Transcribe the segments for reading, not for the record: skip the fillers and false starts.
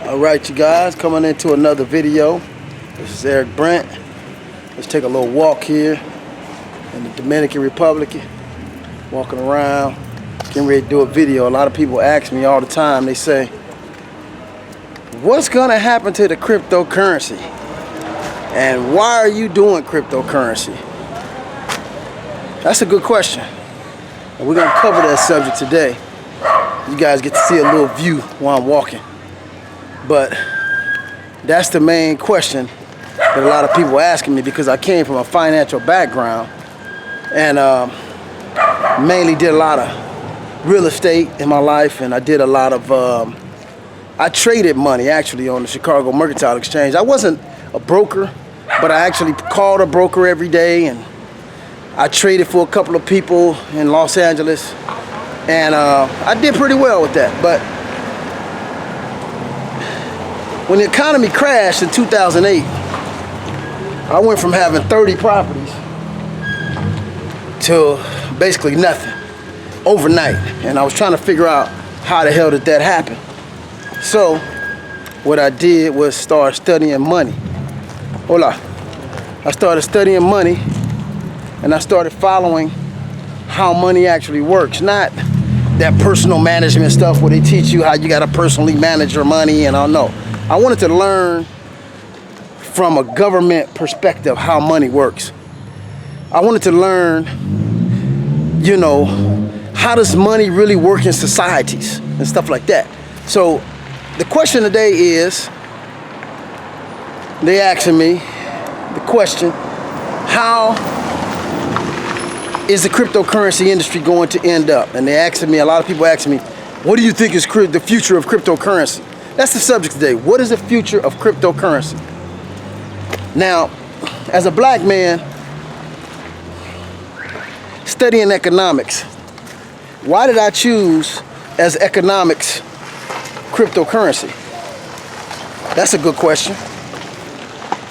Alright, you guys, coming into another video. This is Eric Brent. Let's take a little walk here in the Dominican Republic. Walking around, getting ready to do a video. A lot of people ask me all the time, they say, what's gonna happen to the cryptocurrency? And why are you doing cryptocurrency? That's a good question. And we're gonna cover that subject today. You guys get to see a little view while I'm walking. But that's the main question that a lot of people are asking me, because I came from a financial background and mainly did a lot of real estate in my life, and I did a lot of I traded money actually on the Chicago Mercantile Exchange. I wasn't a broker, but I actually called a broker every day, and I traded for a couple of people in Los Angeles, and I did pretty well with that. But when the economy crashed in 2008, I went from having 30 properties to basically nothing overnight, and I was trying to figure out how the hell did that happen. So what I did was start studying money. Hola. I started studying money, and I started following how money actually works. Not that personal management stuff where they teach you how you got to personally manage your money and all. No. I wanted to learn from a government perspective how money works. I wanted to learn, you know, how does money really work in societies and stuff like that. So the question today is, they asking me the question, how is the cryptocurrency industry going to end up? And they asking me, a lot of people asking me, what do you think is the future of cryptocurrency? That's the subject today. What is the future of cryptocurrency? Now, as a black man studying economics, why did I choose as economics cryptocurrency? That's a good question.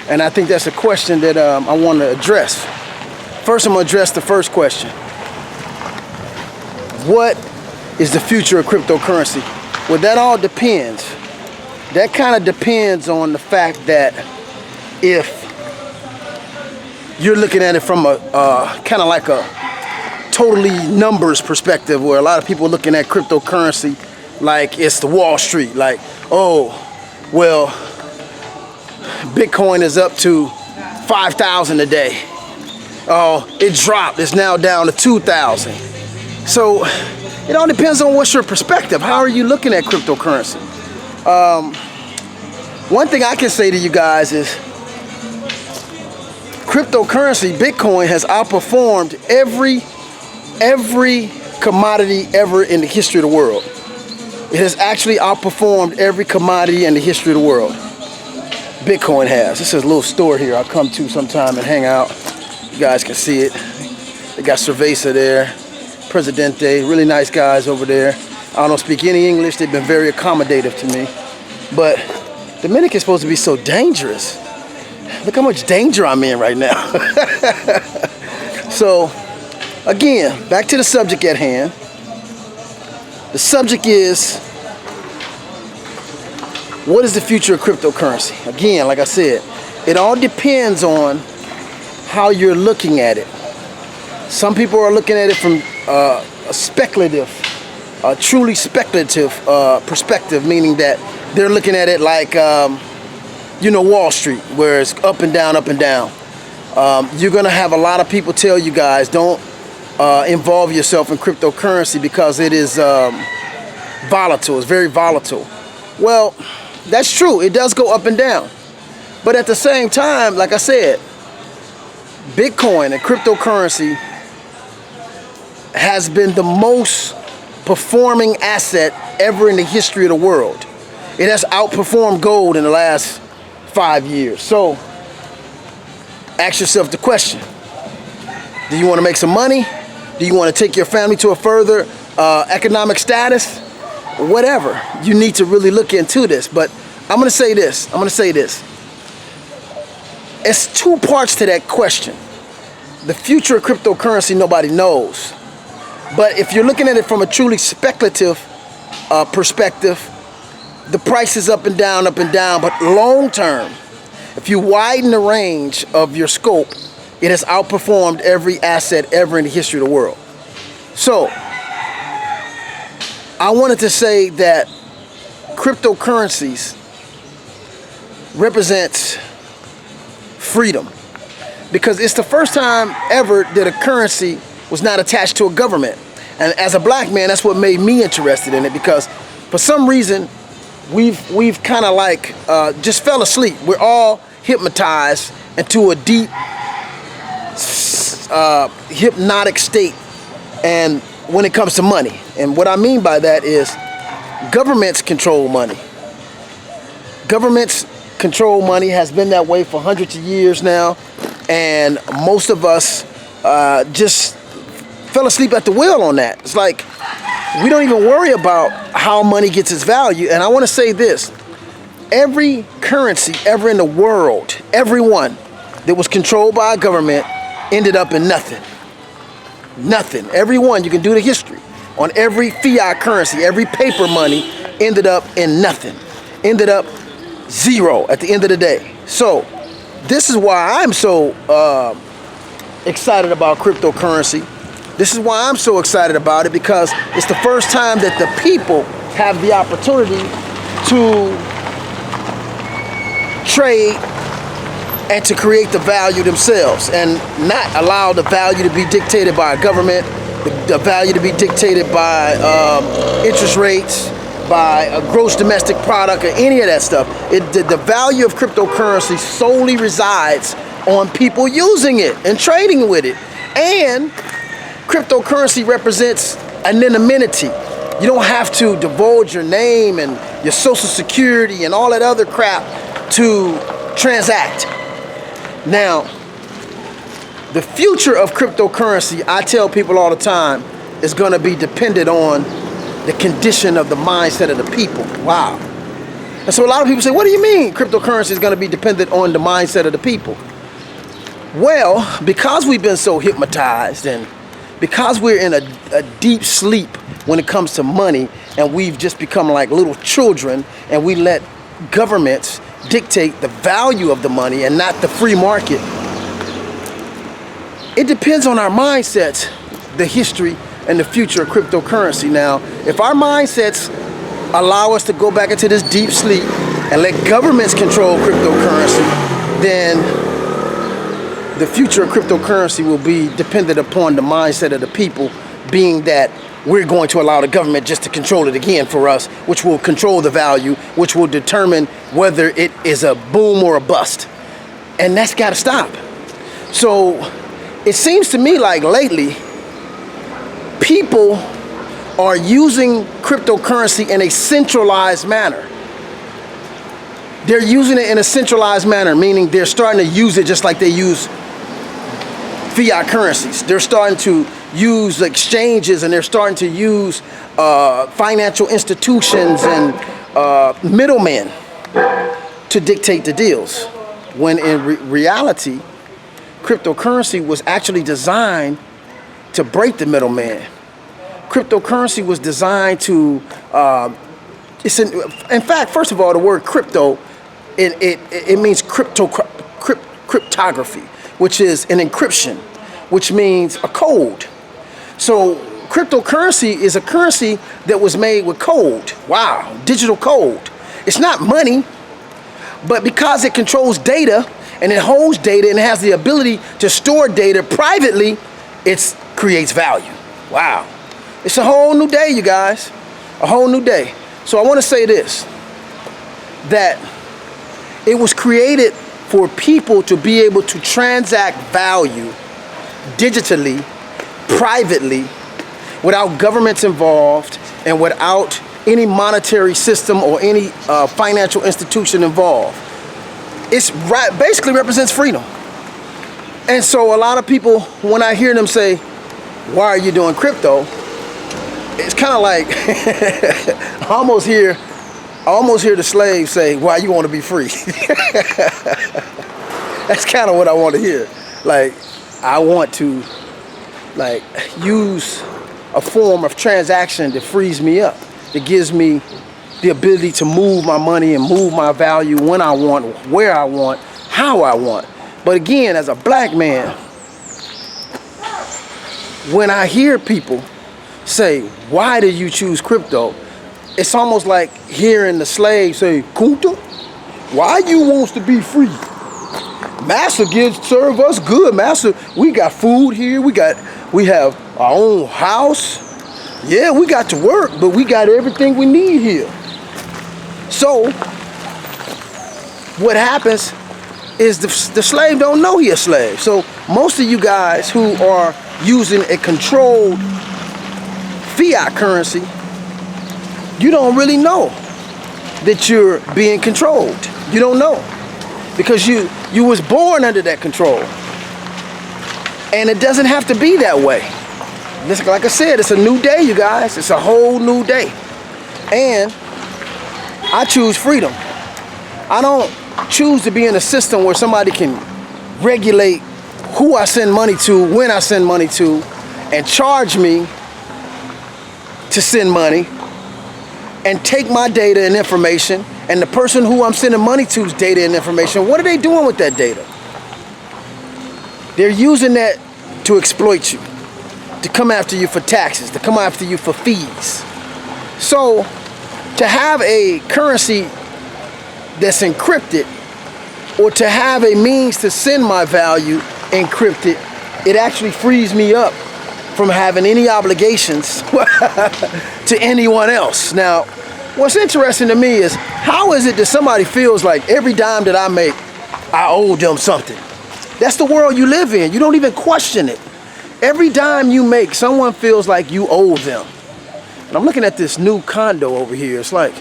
And I think that's a question that I want to address. First, I'm going to address the first question. What is the future of cryptocurrency? Well, that all depends. That kind of depends on the fact that if you're looking at it from a kind of like a totally numbers perspective, where a lot of people are looking at cryptocurrency like it's the Wall Street, like, oh, well, Bitcoin is up to 5,000 a day. Oh, it dropped, it's now down to 2,000. So it all depends on what's your perspective. How are you looking at cryptocurrency? One thing I can say to you guys is cryptocurrency, Bitcoin, has outperformed every commodity ever in the history of the world. It has actually outperformed every commodity in the history of the world. Bitcoin has. This is a little store here I'll come to sometime and hang out. You guys can see it. They got Cerveza there, Presidente, really nice guys over there. I don't speak any English. They've been very accommodative to me. But Dominican is supposed to be so dangerous. Look how much danger I'm in right now. So, again, back to the subject at hand. The subject is, what is the future of cryptocurrency? Again, like I said, it all depends on how you're looking at it. Some people are looking at it from a speculative, a truly speculative perspective, meaning that they're looking at it like, you know, Wall Street, where it's up and down, up and down. You're going to have a lot of people tell you guys, don't involve yourself in cryptocurrency because it is volatile. It's very volatile. Well, that's true. It does go up and down. But at the same time, like I said, Bitcoin and cryptocurrency has been the most performing asset ever in the history of the world. It has outperformed gold in the last 5 years. So ask yourself the question, do you want to make some money? Do you want to take your family to a further economic status? Whatever. You need to really look into this. But I'm going to say this. It's two parts to that question. The future of cryptocurrency, nobody knows. But if you're looking at it from a truly speculative perspective, the price is up and down, but long term, if you widen the range of your scope, it has outperformed every asset ever in the history of the world. So, I wanted to say that cryptocurrencies represents freedom, because it's the first time ever that a currency was not attached to a government. And as a black man, that's what made me interested in it, because for some reason, we've kind of like just fell asleep. We're all hypnotized into a deep hypnotic state, and when it comes to money. And what I mean by that is governments control money. Governments control money, has been that way for hundreds of years now, and most of us just fell asleep at the wheel on that. It's like we don't even worry about how money gets its value. And I want to say this: every currency ever in the world, every one that was controlled by a government, ended up in nothing. Nothing. Every one, you can do the history on every fiat currency, every paper money ended up in nothing. Ended up zero at the end of the day. So this is why I'm so excited about cryptocurrency. This is why I'm so excited about it, because it's the first time that the people have the opportunity to trade and to create the value themselves, and not allow the value to be dictated by a government, the value to be dictated by interest rates, by a gross domestic product, or any of that stuff. The value of cryptocurrency solely resides on people using it and trading with it. And cryptocurrency represents anonymity. You don't have to divulge your name and your social security and all that other crap to transact. Now, the future of cryptocurrency, I tell people all the time, is going to be dependent on the condition of the mindset of the people. Wow. And so a lot of people say, what do you mean cryptocurrency is going to be dependent on the mindset of the people? Well, because we've been so hypnotized, and because we're in a deep sleep when it comes to money, and we've just become like little children, and we let governments dictate the value of the money and not the free market. It depends on our mindsets, the history and the future of cryptocurrency. Now, if our mindsets allow us to go back into this deep sleep and let governments control cryptocurrency, then the future of cryptocurrency will be dependent upon the mindset of the people, being that we're going to allow the government just to control it again for us, which will control the value, which will determine whether it is a boom or a bust. And that's got to stop. So it seems to me like lately, people are using cryptocurrency in a centralized manner. They're using it in a centralized manner, meaning they're starting to use it just like they use fiat currencies. They're starting to use exchanges, and they're starting to use financial institutions and middlemen to dictate the deals. When in reality, cryptocurrency was actually designed to break the middleman. Cryptocurrency was designed to, in fact, first of all, the word crypto, it means cryptography, which is an encryption, which means a code. So cryptocurrency is a currency that was made with code. Wow, digital code. It's not money, but because it controls data and it holds data and it has the ability to store data privately, it creates value. Wow. It's a whole new day, you guys. A whole new day. So I want to say this, that it was created for people to be able to transact value digitally, privately, without governments involved and without any monetary system or any financial institution involved. It's basically represents freedom. And so a lot of people, when I hear them say, why are you doing crypto? It's kind of like, I almost hear the slave say, why you want to be free? That's kind of what I want to hear. Like, I want to use a form of transaction that frees me up. It gives me the ability to move my money and move my value when I want, where I want, how I want. But again, as a black man, when I hear people say, why did you choose crypto? It's almost like hearing the slave say, Kunta, why you wants to be free? Master serve us good, master. We got food here, we have our own house. Yeah, we got to work, but we got everything we need here. So, what happens is the slave don't know he a slave. So, most of you guys who are using a controlled fiat currency, you don't really know that you're being controlled. You don't know. Because you was born under that control. And it doesn't have to be that way. Like I said, it's a new day, you guys. It's a whole new day. And I choose freedom. I don't choose to be in a system where somebody can regulate who I send money to, when I send money to, and charge me to send money, and take my data and information, and the person who I'm sending money to's data and information, what are they doing with that data? They're using that to exploit you, to come after you for taxes, to come after you for fees. So, to have a currency that's encrypted, or to have a means to send my value encrypted, it actually frees me up from having any obligations to anyone else. Now, what's interesting to me is, how is it that somebody feels like every dime that I make, I owe them something? That's the world you live in. You don't even question it. Every dime you make, someone feels like you owe them. And I'm looking at this new condo over here. It's like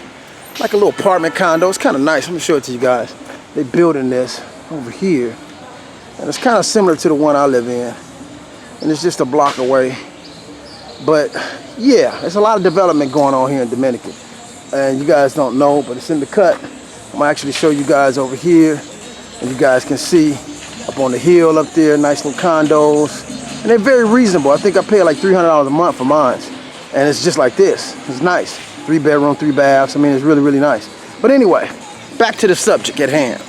a little apartment condo. It's kind of nice. I'm gonna show it to you guys. They're building this over here. And it's kind of similar to the one I live in. And it's just a block away. But yeah, there's a lot of development going on here in Dominican. And you guys don't know, but it's in the cut. I'm gonna actually show you guys over here. And you guys can see up on the hill up there, nice little condos. And they're very reasonable. I think I pay like $300 a month for mine. And it's just like this. It's nice. 3-bedroom, 3 baths. I mean, it's really, really nice. But anyway, back to the subject at hand.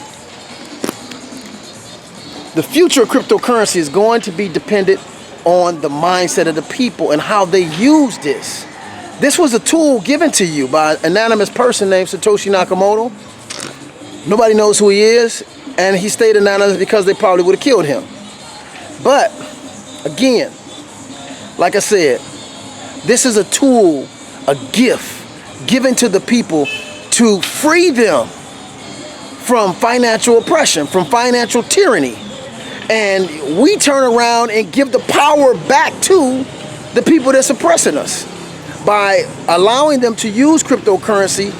The future of cryptocurrency is going to be dependent on the mindset of the people and how they use this. This was a tool given to you by an anonymous person named Satoshi Nakamoto. Nobody knows who he is, and he stayed anonymous because they probably would have killed him. But, again, like I said, this is a tool, a gift given to the people to free them from financial oppression, from financial tyranny. And we turn around and give the power back to the people that's oppressing us by allowing them to use cryptocurrency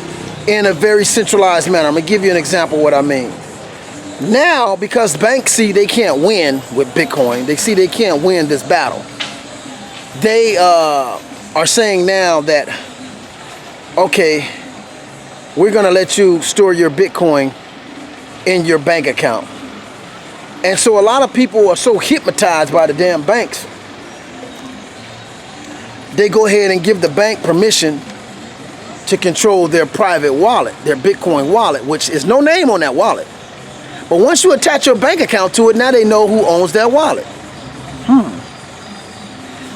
in a very centralized manner. I'm gonna give you an example of what I mean. Now, because banks see they can't win with Bitcoin, they see they can't win this battle, they are saying now that, okay, we're gonna let you store your Bitcoin in your bank account. And so a lot of people are so hypnotized by the damn banks, they go ahead and give the bank permission to control their private wallet, their Bitcoin wallet, which is no name on that wallet. But once you attach your bank account to it, now they know who owns that wallet.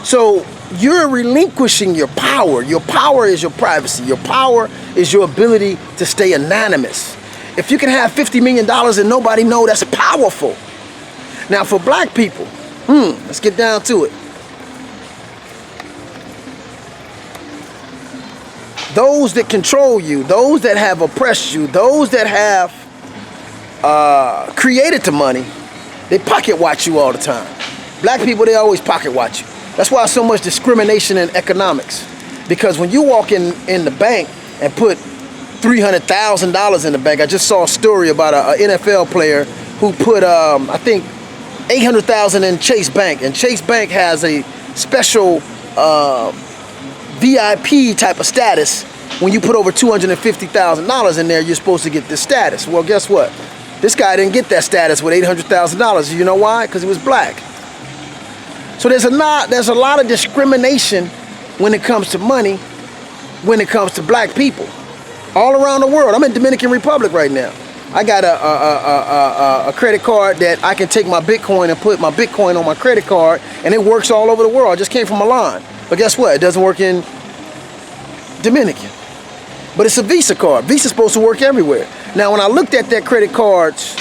So you're relinquishing your power. Your power is your privacy. Your power is your ability to stay anonymous. If you can have $50 million and nobody know, that's powerful. Now for black people, let's get down to it. Those that control you, those that have oppressed you, those that have created the money, they pocket watch you all the time. Black people, they always pocket watch you. That's why so much discrimination in economics. Because when you walk in the bank and put $300,000 in the bank, I just saw a story about an NFL player who put, I think, $800,000 in Chase Bank. And Chase Bank has a special VIP type of status. When you put over $250,000 in there, you're supposed to get this status. Well, guess what? This guy didn't get that status with $800,000. You know why? Because he was black. So there's a lot of discrimination when it comes to money, when it comes to black people. all around the world. I'm in Dominican Republic right now. I got a credit card that I can take my Bitcoin and put my Bitcoin on my credit card, and it works all over the world. I just came from Milan. But guess what? It doesn't work in Dominican. But it's a Visa card. Visa's supposed to work everywhere. Now, when I looked at that credit cards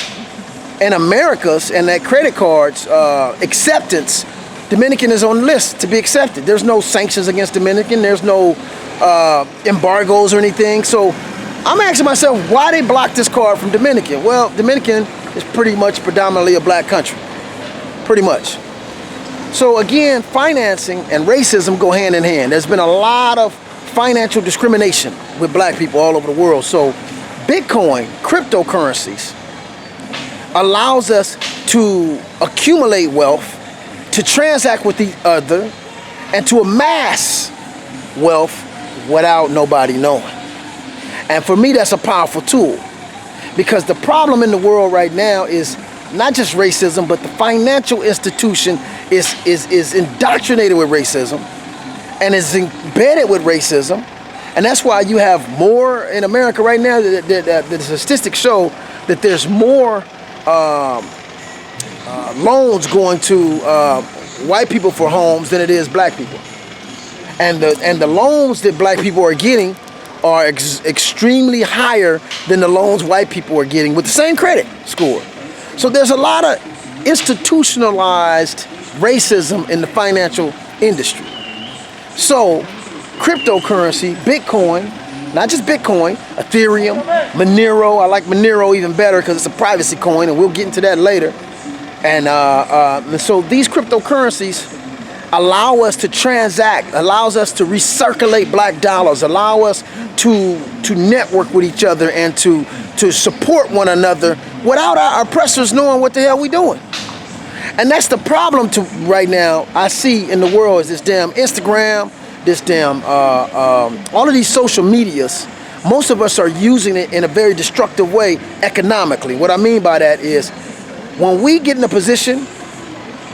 in Americas and that credit cards acceptance, Dominican is on the list to be accepted. There's no sanctions against Dominican. There's no embargoes or anything. So I'm asking myself, why they blocked this card from Dominican? Well, Dominican is pretty much predominantly a black country. Pretty much. So again, financing and racism go hand in hand. There's been a lot of financial discrimination with black people all over the world. So Bitcoin, cryptocurrencies, allows us to accumulate wealth, to transact with each other, and to amass wealth without nobody knowing. And for me, that's a powerful tool, because the problem in the world right now is not just racism, but the financial institution is indoctrinated with racism and is embedded with racism. And that's why you have more in America right now. The statistics show that there's more loans going to white people for homes than it is black people. And the loans that black people are getting are extremely higher than the loans white people are getting with the same credit score. So there's a lot of institutionalized racism in the financial industry. So cryptocurrency, Bitcoin, not just Bitcoin, Ethereum, Monero. I like Monero even better because it's a privacy coin, and we'll get into that later. And so these cryptocurrencies allow us to transact, allows us to recirculate black dollars, allow us to network with each other and to support one another without our oppressors knowing what the hell we doing. And that's the problem right now I see in the world, is this damn Instagram, this damn, all of these social medias. Most of us are using it in a very destructive way economically. What I mean by that is, when we get in a position,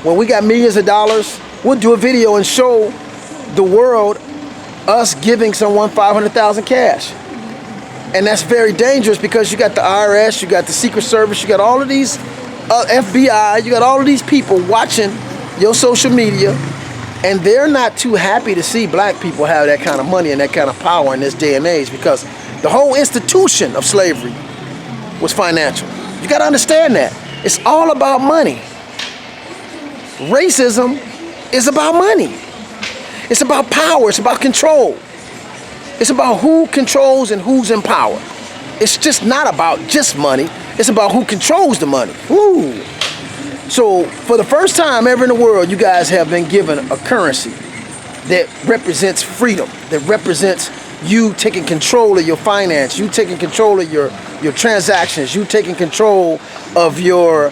when we got millions of dollars, we'll do a video and show the world us giving someone $500,000 cash. And that's very dangerous, because you got the IRS, you got the Secret Service, you got all of these FBI, you got all of these people watching your social media, and they're not too happy to see black people have that kind of money and that kind of power in this day and age, because the whole institution of slavery was financial. You got to understand that. It's all about money. Racism is about money. It's about power. It's about control. It's about who controls and who's in power. It's just not about just money. It's about who controls the money. Woo. So for the first time ever in the world, you guys have been given a currency that represents freedom, that represents you taking control of your finance, you taking control of your transactions, you taking control of your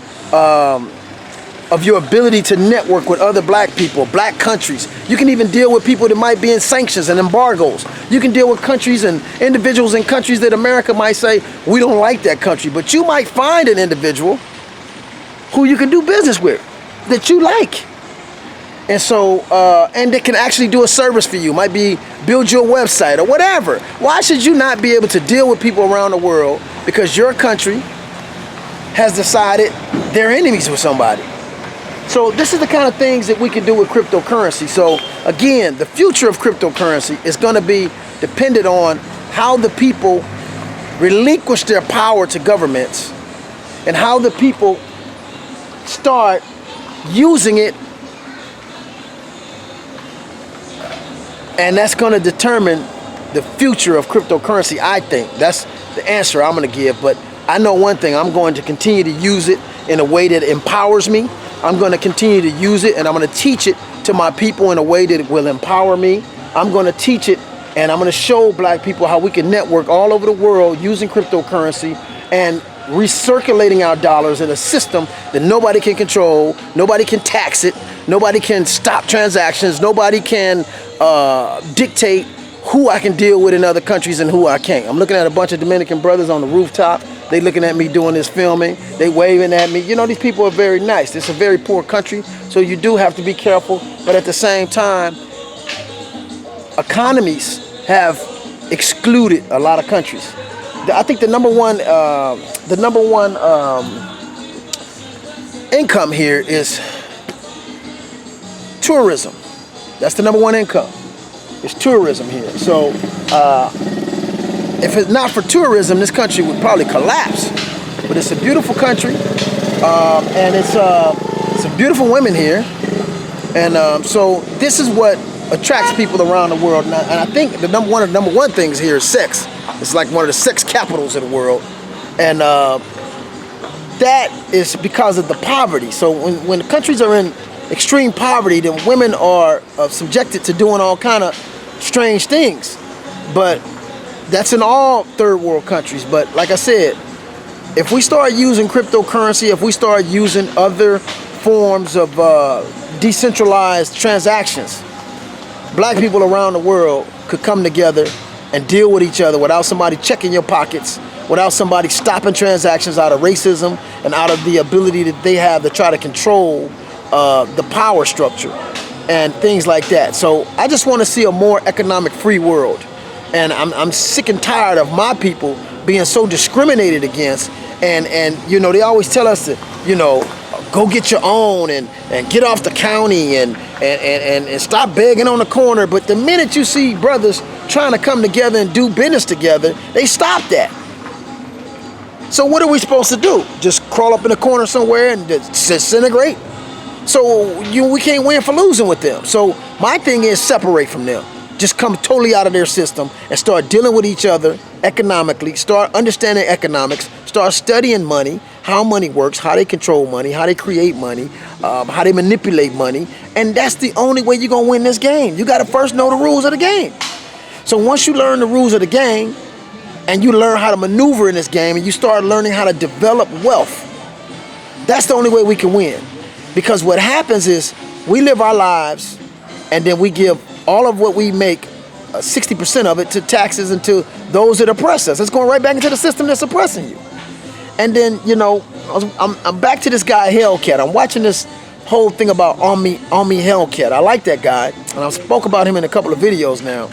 ability to network with other black people, black countries. You can even deal with people that might be in sanctions and embargoes. You can deal with countries and individuals in countries that America might say, we don't like that country. But you might find an individual who you can do business with, that you like. And so, and that can actually do a service for you. Might be build you a website or whatever. Why should you not be able to deal with people around the world because your country has decided they're enemies with somebody? So this is the kind of things that we can do with cryptocurrency. So again, the future of cryptocurrency is going to be dependent on how the people relinquish their power to governments and how the people start using it. And that's going to determine the future of cryptocurrency, I think. That's the answer I'm going to give. But I know one thing, I'm going to continue to use it in a way that empowers me. I'm going to continue to use it, and I'm going to teach it to my people in a way that will empower me. I'm going to teach it, and I'm going to show black people how we can network all over the world using cryptocurrency and recirculating our dollars in a system that nobody can control, nobody can tax it, nobody can stop transactions, nobody can dictate who I can deal with in other countries and who I can't. I'm looking at a bunch of Dominican brothers on the rooftop. They looking at me doing this filming. They waving at me. You know, these people are very nice. It's a very poor country, so you do have to be careful. But at the same time, economies have excluded a lot of countries. I think the number one income here is tourism. That's the number one income. It's tourism here. So if it's not for tourism, this country would probably collapse. But it's a beautiful country, and it's some beautiful women here. And so this is what attracts people around the world. And I think the number one things here is sex. It's like one of the sex capitals of the world. And that is because of the poverty. So when countries are in extreme poverty, then women are subjected to doing all kind of strange things. But that's in all third world countries. But like I said, if we start using cryptocurrency, if we start using other forms of decentralized transactions, black people around the world could come together and deal with each other without somebody checking your pockets, without somebody stopping transactions out of racism and out of the ability that they have to try to control the power structure and things like that. So I just want to see a more economic free world. And I'm sick and tired of my people being so discriminated against. And you know, they always tell us to, you know, go get your own and get off the county and stop begging on the corner. But the minute you see brothers trying to come together and do business together, they stop that. So what are we supposed to do? Just crawl up in a corner somewhere and disintegrate? So we can't win for losing with them. So my thing is separate from them. Just come totally out of their system and start dealing with each other economically, start understanding economics, start studying money, how money works, how they control money, how they create money, how they manipulate money. And that's the only way you're going to win this game. You got to first know the rules of the game. So once you learn the rules of the game and you learn how to maneuver in this game and you start learning how to develop wealth, that's the only way we can win. Because what happens is we live our lives and then we give all of what we make, 60% of it, to taxes and to those that oppress us. It's going right back into the system that's oppressing you. And then, you know, I'm back to this guy Hellcat. I'm watching this whole thing about Omni Hellcat. I like that guy, and I spoke about him in a couple of videos now.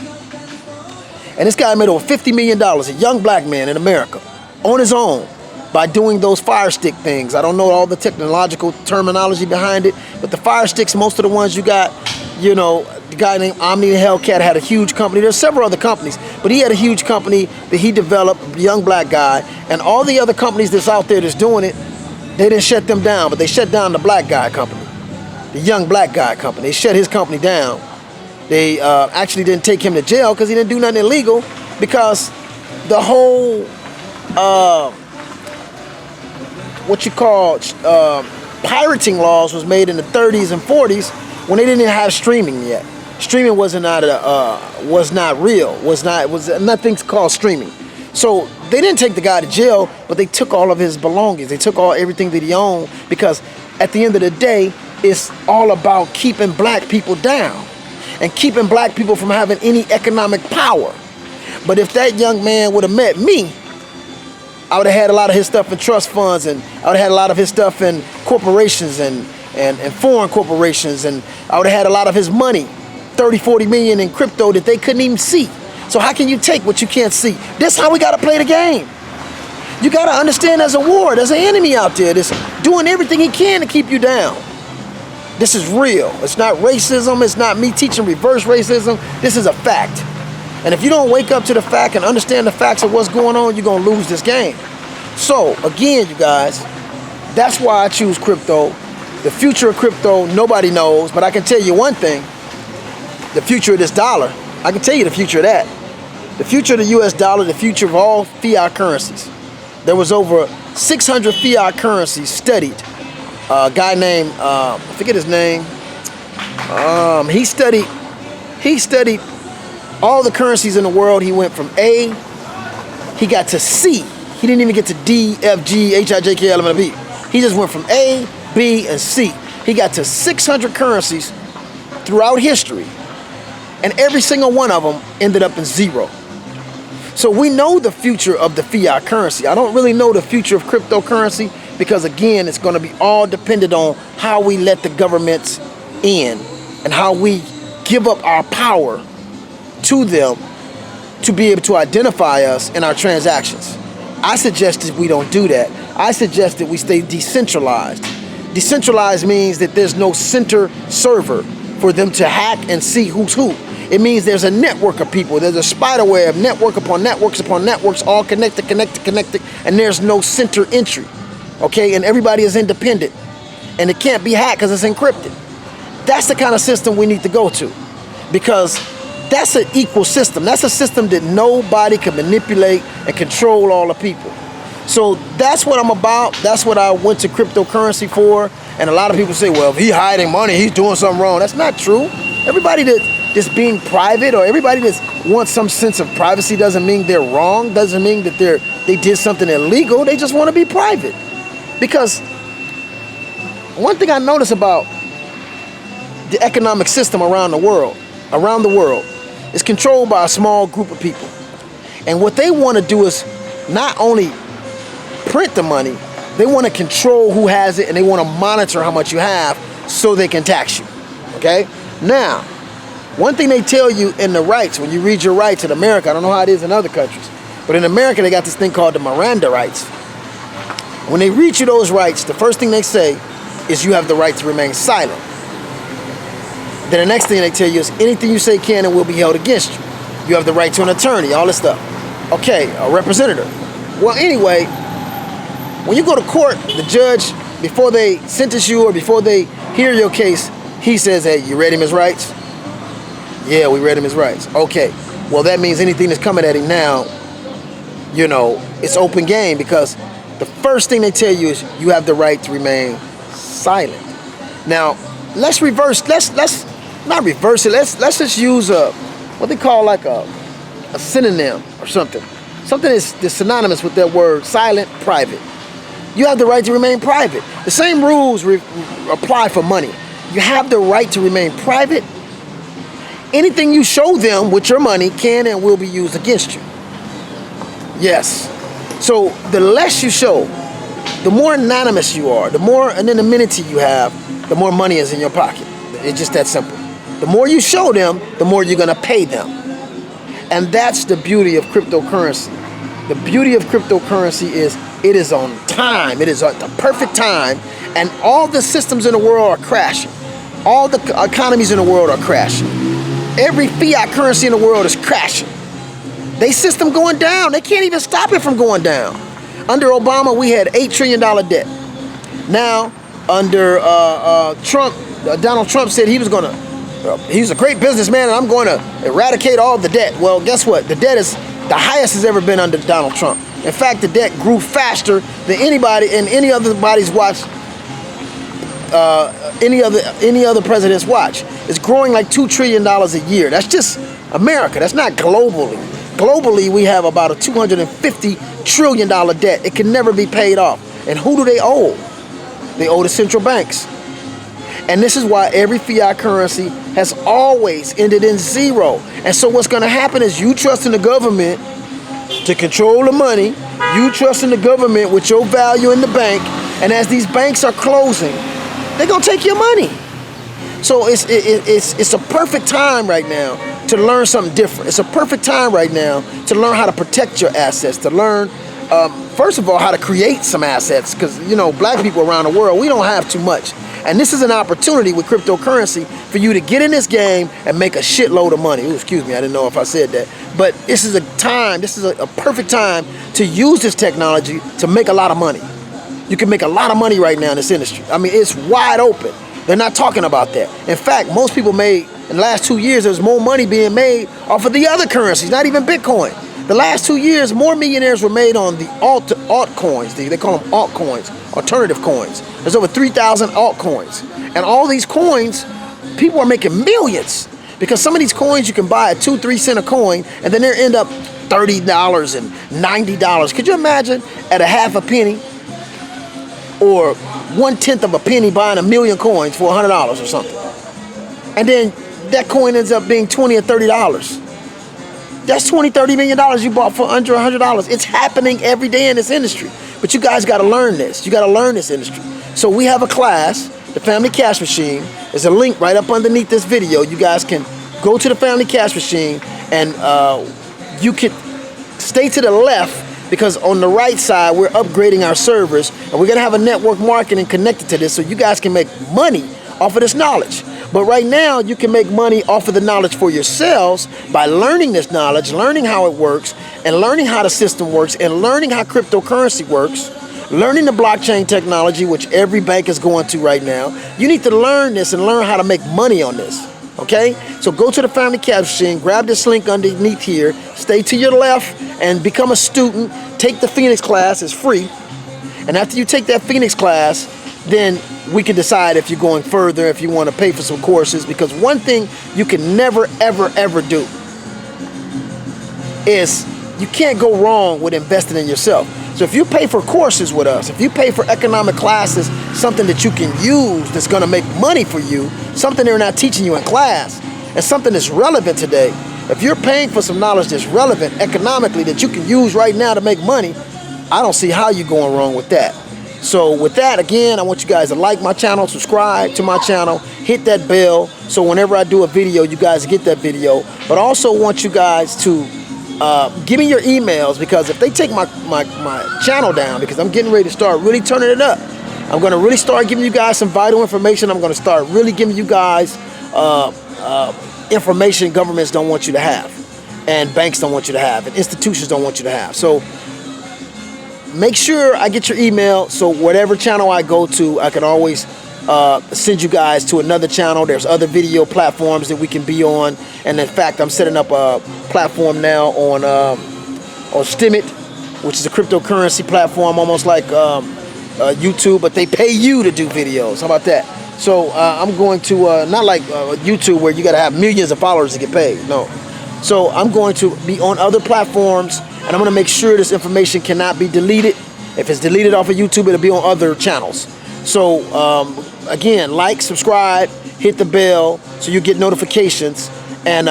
And this guy made over $50 million, a young black man in America, on his own, by doing those fire stick things. I don't know all the technological terminology behind it, but the fire sticks, most of the ones you got, you know, the guy named Omni Hellcat had a huge company. There's several other companies, but he had a huge company that he developed, a young black guy, and all the other companies that's out there that's doing it, they didn't shut them down, but they shut down the black guy company, the young black guy company. They shut his company down. They actually didn't take him to jail because he didn't do nothing illegal, because the whole what you call pirating laws was made in the 30s and 40s when they didn't even have streaming yet. Streaming was not real. Was nothing called streaming. So they didn't take the guy to jail, but they took all of his belongings. They took everything that he owned, because at the end of the day, it's all about keeping black people down and keeping black people from having any economic power. But if that young man would have met me, I would have had a lot of his stuff in trust funds, and I would have had a lot of his stuff in corporations and foreign corporations, and I would have had a lot of his money, 30, 40 million in crypto that they couldn't even see. So how can you take what you can't see? This is how we got to play the game. You got to understand there's a war, there's an enemy out there that's doing everything he can to keep you down. This is real. It's not racism. It's not me teaching reverse racism. This is a fact. And if you don't wake up to the fact and understand the facts of what's going on, you're going to lose this game. So, again, you guys, that's why I choose crypto. The future of crypto, nobody knows, but I can tell you one thing. The future of this dollar, I can tell you the future of that. The future of the US dollar, the future of all fiat currencies. There was over 600 fiat currencies studied. A guy named, I forget his name. He studied all the currencies in the world. He went from A, he got to C. He didn't even get to D, F, G, H, I, J, K, L, M, N, O, P. He just went from A, B, and C. He got to 600 currencies throughout history, and every single one of them ended up in zero. So we know the future of the fiat currency. I don't really know the future of cryptocurrency, because again, it's going to be all dependent on how we let the governments in and how we give up our power to them to be able to identify us in our transactions. I suggested we don't do that. I suggest that we stay decentralized. Decentralized means that there's no center server for them to hack and see who's who. It means there's a network of people. There's a spider web, network upon networks upon networks, all connected, and there's no center entry. Okay, and everybody is independent. And it can't be hacked because it's encrypted. That's the kind of system we need to go to, because that's an equal system. That's a system that nobody can manipulate and control all the people. So that's what I'm about. That's what I went to cryptocurrency for. And a lot of people say, well, if he's hiding money, he's doing something wrong. That's not true. Everybody that's being private, or everybody that wants some sense of privacy, doesn't mean they're wrong, doesn't mean that they did something illegal. They just want to be private. Because one thing I notice about the economic system around the world is controlled by a small group of people. And what they want to do is not only print the money, they want to control who has it, and they want to monitor how much you have so they can tax you. Okay? Now, one thing they tell you in the rights, when you read your rights in America, I don't know how it is in other countries, but in America they got this thing called the Miranda rights. When they read you those rights, the first thing they say is you have the right to remain silent. Then the next thing they tell you is anything you say can and will be held against you. You have the right to an attorney, all this stuff. Okay, a representative. Well, anyway, when you go to court, the judge, before they sentence you or before they hear your case, he says, hey, you read him his rights? Yeah, we read him his rights. Okay, well, that means anything that's coming at him now, it's open game, because the first thing they tell you is you have the right to remain silent. Now, let's not reverse it. Let's just use what they call like a synonym or something. Something that's synonymous with that word, silent, private. You have the right to remain private. The same rules apply for money. You have the right to remain private. Anything you show them with your money can and will be used against you. Yes. So the less you show, the more anonymous you are, the more anonymity you have, the more money is in your pocket. It's just that simple. The more you show them, the more you're going to pay them. And that's the beauty of cryptocurrency. The beauty of cryptocurrency is it is on time. It is at the perfect time. And all the systems in the world are crashing. All the economies in the world are crashing. Every fiat currency in the world is crashing. They system going down. They can't even stop it from going down. Under Obama, we had $8 trillion debt. Now, under Trump, Donald Trump said he's a great businessman and I'm going to eradicate all the debt. Well, guess what? The debt is the highest it's ever been under Donald Trump. In fact, the debt grew faster than anybody in any other body's watch, any other president's watch. It's growing like $2 trillion a year. That's just America. That's not globally. Globally, we have about a $250 trillion debt. It can never be paid off. And who do they owe? They owe the central banks. And this is why every fiat currency has always ended in zero. And so what's going to happen is you trust in the government to control the money. You trust in the government with your value in the bank. And as these banks are closing, they're going to take your money. So it's a perfect time right now to learn something different. It's a perfect time right now to learn how to protect your assets, to learn, first of all, how to create some assets. Because, black people around the world, we don't have too much. And this is an opportunity with cryptocurrency for you to get in this game and make a shitload of money. Ooh, excuse me, I didn't know if I said that. But this is a perfect time to use this technology to make a lot of money. You can make a lot of money right now in this industry. I mean, it's wide open. They're not talking about that. In fact, most people made, in the last 2 years, there's more money being made off of the other currencies, not even Bitcoin. The last 2 years, more millionaires were made on the altcoins. They call them altcoins, alternative coins. There's over 3,000 altcoins. And all these coins, people are making millions. Because some of these coins you can buy at 2-3 cents a coin, and then they end up $30 and $90. Could you imagine at a half a penny or 1/10 of a penny buying 1 million coins for $100 or something? And then that coin ends up being $20 or $30. That's $20-30 million you bought for under $100. It's happening every day in this industry. But you guys got to learn this. You got to learn this industry. So we have a class, the Family Cash Machine. There's a link right up underneath this video. You guys can go to the Family Cash Machine and you could stay to the left, because on the right side, we're upgrading our servers, and we're gonna have a network marketing connected to this, so you guys can make money off of this knowledge. But right now, you can make money off of the knowledge for yourselves by learning this knowledge, learning how it works, and learning how the system works, and learning how cryptocurrency works, learning the blockchain technology, which every bank is going to right now. You need to learn this and learn how to make money on this, okay? So go to the Family Cash Machine, grab this link underneath here, stay to your left, and become a student. Take the Phoenix class, it's free. And after you take that Phoenix class, then we can decide if you're going further, if you want to pay for some courses, because one thing you can never, ever, ever do is you can't go wrong with investing in yourself. So if you pay for courses with us, if you pay for economic classes, something that you can use that's going to make money for you, something they're not teaching you in class, and something that's relevant today, if you're paying for some knowledge that's relevant economically that you can use right now to make money, I don't see how you're going wrong with that. So with that, again, I want you guys to like my channel, subscribe to my channel, hit that bell, so whenever I do a video, you guys get that video. But I also want you guys to give me your emails, because if they take my channel down, because I'm getting ready to start really turning it up, I'm going to really start giving you guys some vital information. I'm going to start really giving you guys information governments don't want you to have, and banks don't want you to have, and institutions don't want you to have. So make sure I get your email, so whatever channel I go to, I can always send you guys to another channel. There's other video platforms that we can be on, and in fact, I'm setting up a platform now on Stimit, which is a cryptocurrency platform, almost like YouTube, but they pay you to do videos. How about that? So I'm going to, not like YouTube where you got to have millions of followers to get paid. No. So I'm going to be on other platforms, and I'm going to make sure this information cannot be deleted. If it's deleted off of YouTube, it'll be on other channels. So again, like, subscribe, hit the bell so you get notifications, and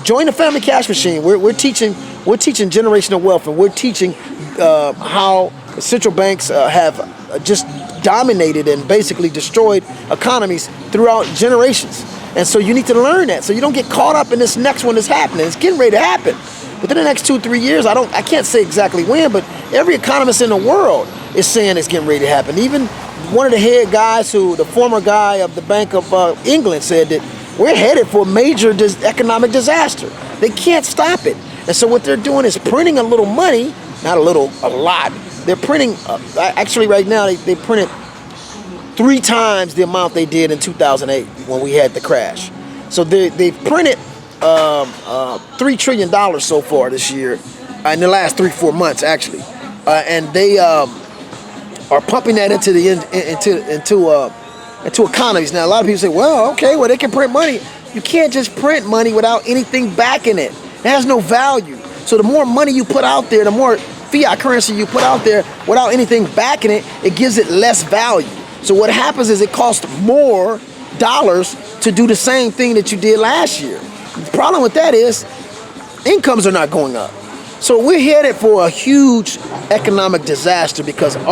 join the Family Cash Machine. We're teaching generational wealth, and we're teaching how central banks have just dominated and basically destroyed economies throughout generations. And so you need to learn that, so you don't get caught up in this next one that's happening. It's getting ready to happen within the next 2-3 years. I can't say exactly when, but every economist in the world is saying it's getting ready to happen. Even one of the head guys, the former guy of the Bank of England, said that we're headed for a major economic disaster. They can't stop it. And so what they're doing is printing a little money, not a little, a lot. They're printing, actually right now, they printed 3 times the amount they did in 2008 when we had the crash. So they've printed $3 trillion so far this year, in the last 3-4 months actually, and they are pumping that into economies. Now a lot of people say, well, okay, well they can print money. You can't just print money without anything backing it. It has no value. So the more money you put out there, the more fiat currency you put out there without anything backing it, it gives it less value. So what happens is it costs more dollars to do the same thing that you did last year. The problem with that is incomes are not going up. So we're headed for a huge economic disaster, because all